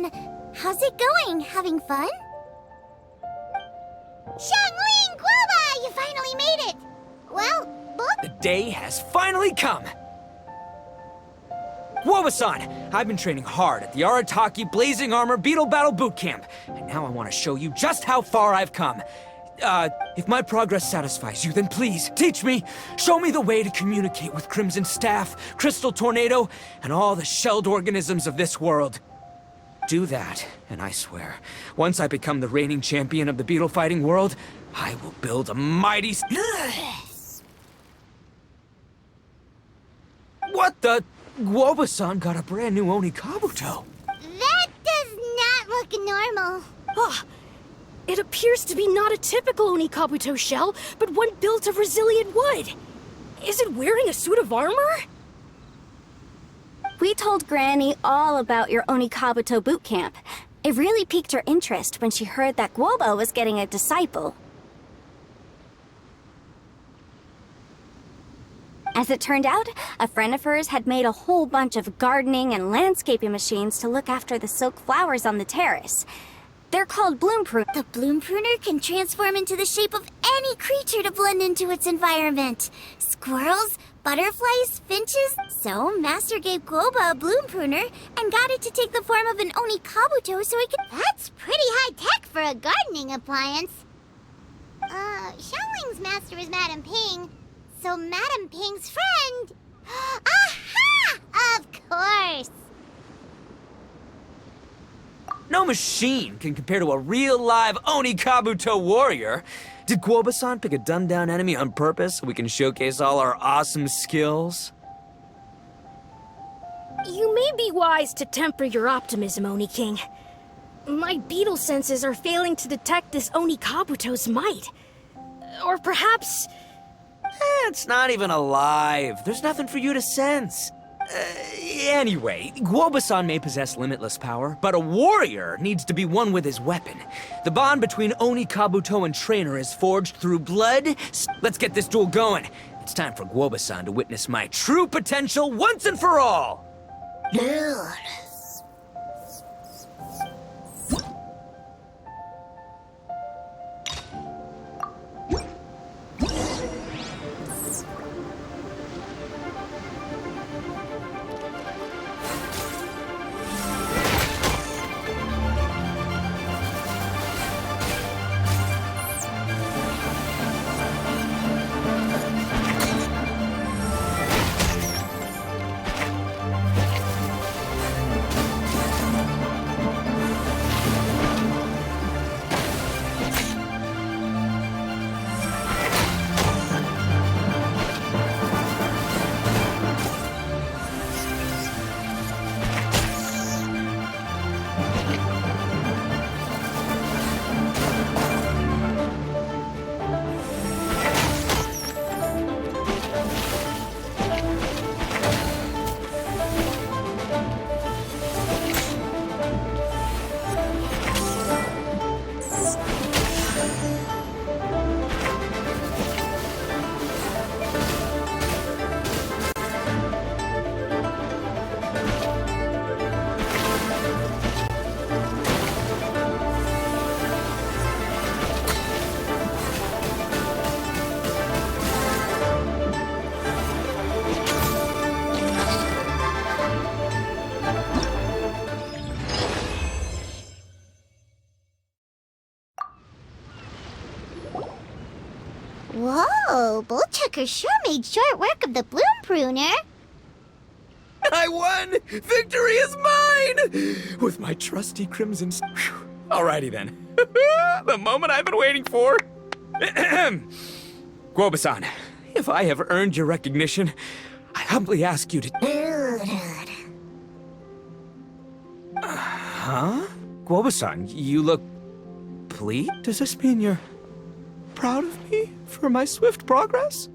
Guoba-san, how's it going? Having fun? Xiangling, Guoba, you finally made it! Well, The day has finally come! Guoba-san, I've been training hard at the Arataki Blazing Armor Beetle Battle Boot Camp, and now I want to show you just how far I've come. If my progress satisfies you, then please, teach me. Show me the way to communicate with Crimson Staff, Crystal Tornado, and all the shelled organisms of this world. Do that, and I swear, once I become the reigning champion of the beetle fighting world, I will build a mighty... What the... Guoba-san got a brand new Oni Kabuto. that does not look normal. Ah, it appears to be not a typical Oni Kabuto shell, but one built of resilient wood. Is it wearing a suit of armor? We told Granny all about your Oni Kabuto boot camp. It really piqued her interest when she heard that Guoba was getting a disciple. As it turned out, a friend of hers had made a whole bunch of gardening and landscaping machines to look after the silk flowers on the terrace. They're called bloom pruners. The bloom pruner can transform into the shape of any creature to blend into its environment. Squirrels, butterflies, finches. So Master gave Guoba a bloom pruner and got it to take the form of an Oni Kabuto so he could... That's pretty high tech for a gardening appliance. Xiangling's master is Madame Ping, so Madame Ping's friend... Aha! Of course! No machine can compare to a real live Oni Kabuto warrior. Did Guoba-san pick a dumbed-down enemy on purpose so we can showcase all our awesome skills? You may be wise to temper your optimism, Oni King. My beetle senses are failing to detect this Oni Kabuto's might. Or perhaps... It's not even alive. There's nothing for you to sense. Anyway, Guoba-san may possess limitless power, but a warrior needs to be one with his weapon. The bond between Oni Kabuto and trainer is forged through blood. Let's get this duel going. It's time for Guoba-san to witness my true potential once and for all. Whoa, Bullchucker sure made short work of the bloom pruner. I won! Victory is mine! With my trusty crimson... Whew. Alrighty then. The moment I've been waiting for. Guoba-san, if I have earned your recognition, I humbly ask you to... Huh? Guoba-san, you look... pleased? Does this mean you're proud of me for my swift progress?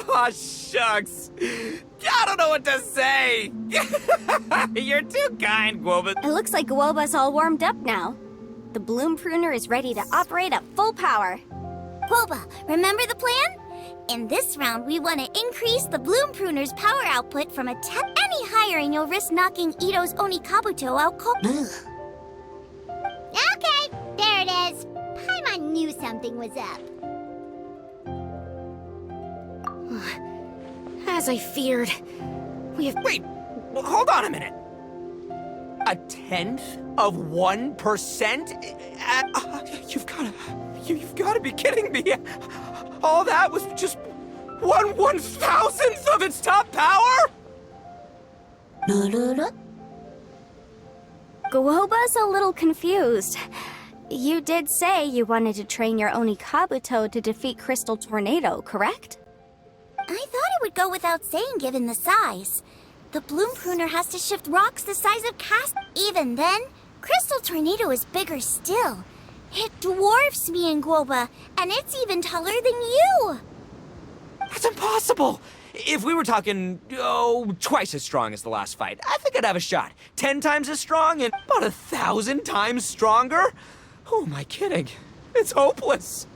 Oh, shucks. I don't know what to say. You're too kind, Guoba. It looks like Guoba's all warmed up now. The bloom pruner is ready to operate at full power. Guoba, remember the plan? In this round, we want to increase the Bloom Pruner's power output from a any higher and you'll risk knocking Ito's Onikabuto out cold. Okay, there it is. Paimon knew something was up. As I feared, we have... Wait, hold on a minute. 1/10%? You've gotta be kidding me. All that was just 1/1000th of its top power? Guoba's a little confused. You did say you wanted to train your Onikabuto to defeat Crystal Tornado, correct? I thought it would go without saying given the size. The Bloom Pruner has to shift rocks the size of cast. Even then, Crystal Tornado is bigger still. It dwarfs me and Guoba, and it's even taller than you. That's impossible! If we were talking, twice as strong as the last fight, I think I'd have a shot. 10 times as strong and about 1,000 times stronger? Who am I kidding? It's hopeless.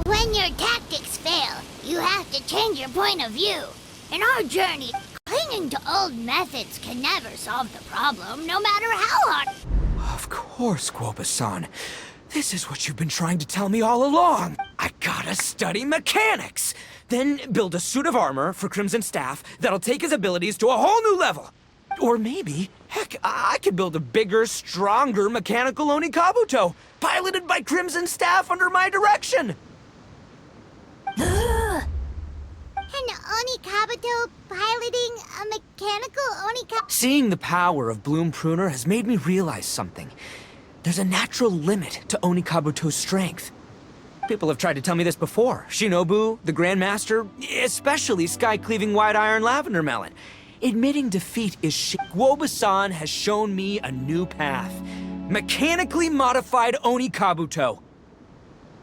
When your tactics fail, you have to change your point of view. In our journey, clinging to old methods can never solve the problem, no matter how hard. Of course, Guoba-san. This is what you've been trying to tell me all along. I gotta study mechanics. Then build a suit of armor for Crimson Staff that'll take his abilities to a whole new level. Or maybe, heck, I could build a bigger, stronger mechanical Onikabuto, piloted by Crimson Staff under my direction. An Onikabuto piloting a mechanical Onikabuto? Seeing the power of Bloom Pruner has made me realize something. There's a natural limit to Onikabuto's strength. People have tried to tell me this before. Shinobu, the Grandmaster, especially Sky-Cleaving White Iron Lavender Melon. Admitting defeat is shit. Guoba-san has shown me a new path. Mechanically modified Onikabuto.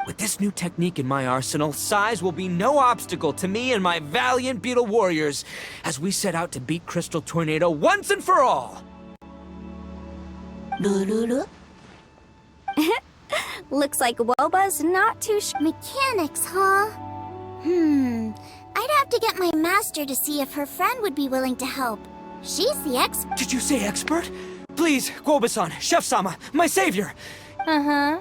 With this new technique in my arsenal, size will be no obstacle to me and my valiant beetle warriors as we set out to beat Crystal Tornado once and for all. Looks like Guoba's not too Mechanics, huh? I'd have to get my master to see if her friend would be willing to help. She's the expert. Did you say expert? Please, Guoba-san, Chef-sama, my savior. Uh-huh.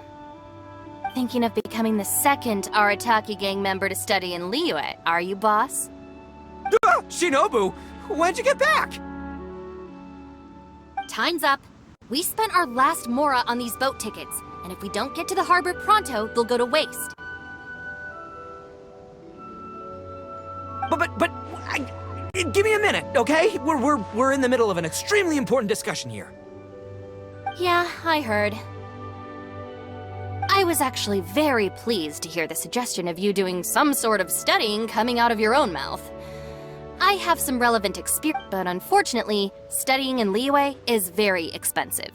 Thinking of becoming the second Arataki gang member to study in Liyue, are you, boss? Shinobu, when'd you get back? Time's up. We spent our last mora on these boat tickets, and if we don't get to the harbor pronto, they'll go to waste. Give me a minute, okay? We're in the middle of an extremely important discussion here. Yeah, I heard. I was actually very pleased to hear the suggestion of you doing some sort of studying coming out of your own mouth. I have some relevant experience, but unfortunately, studying in Liyue is very expensive.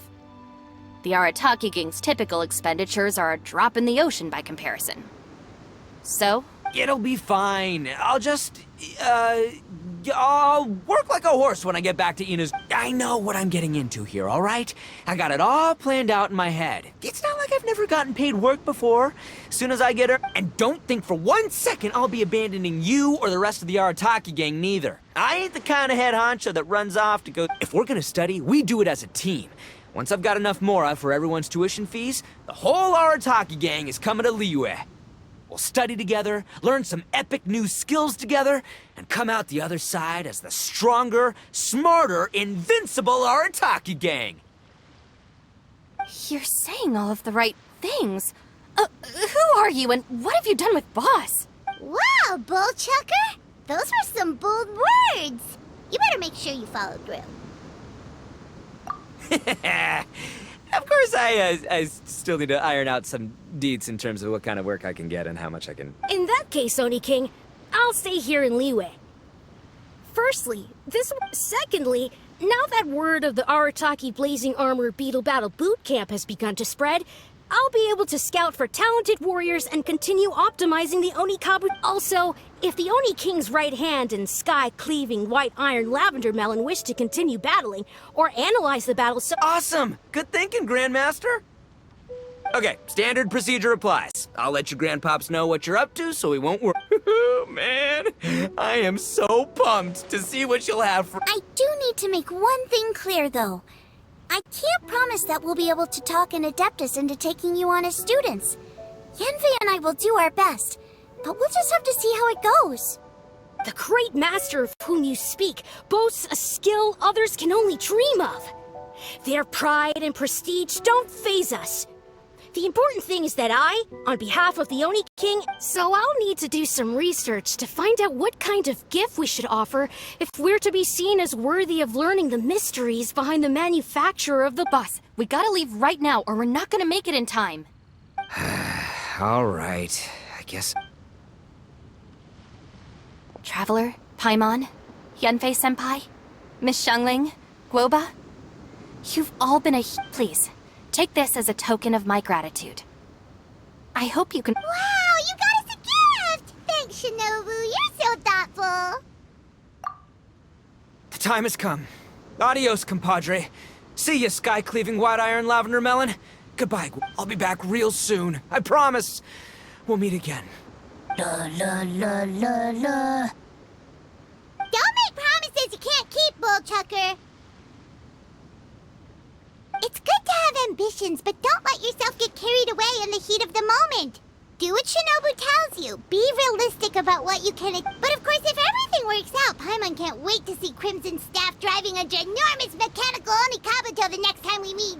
The Arataki gang's typical expenditures are a drop in the ocean by comparison. So? It'll be fine. I'll work like a horse when I get back to Ina's. I know what I'm getting into here, all right? I got it all planned out in my head. It's not like I've never gotten paid work before. As soon as I get her, and don't think for 1 second I'll be abandoning you or the rest of the Arataki gang neither. I ain't the kind of head honcho that runs off to go. If we're gonna study, we do it as a team. Once I've got enough mora for everyone's tuition fees, the whole Arataki gang is coming to Liyue. We'll study together, learn some epic new skills together, and come out the other side as the stronger, smarter, invincible Arataki gang. You're saying all of the right things. Who are you and what have you done with Boss? Wow, Bullchucker! Those were some bold words! You better make sure you follow through. Of course, I still need to iron out some deets in terms of what kind of work I can get and how much I can... In that case, Oni King, I'll stay here in Liyue. Firstly, Secondly, now that word of the Arataki Blazing Armor Beetle Battle Boot Camp has begun to spread, I'll be able to scout for talented warriors and continue optimizing the Onikabu. Also, if the Oni King's right hand and Sky-Cleaving White Iron Lavender Melon wish to continue battling or analyze the battle Awesome! Good thinking, Grandmaster! Okay, standard procedure applies. I'll let your grandpops know what you're up to so he won't worry. Man, I am so pumped to see what you'll have for— I do need to make one thing clear, though. I can't promise that we'll be able to talk an Adeptus into taking you on as students. Yanfei and I will do our best, but we'll just have to see how it goes. The great master of whom you speak boasts a skill others can only dream of. Their pride and prestige don't faze us. The important thing is that I, on behalf of the Oni King, so I'll need to do some research to find out what kind of gift we should offer if we're to be seen as worthy of learning the mysteries behind the manufacture of the— Boss, we gotta leave right now or we're not gonna make it in time. All right, I guess— Traveler, Paimon, Yanfei-senpai, Miss Xiangling, Guoba, you've all been please, take this as a token of my gratitude. I hope you can— Wow, you got us a gift! Thanks, Shinobu. You're so thoughtful. the time has come. Adios, compadre. See ya, sky-cleaving white-iron lavender melon. Goodbye, I'll be back real soon. I promise. We'll meet again. La la la la la. Don't make promises you can't keep, Bullchucker. It's good to have ambitions, but don't let yourself get carried away in the heat of the moment. Do what Shinobu tells you. Be realistic about what you can— But of course, if everything works out, Paimon can't wait to see Crimson Staff driving a ginormous mechanical Onikabuto the next time we meet.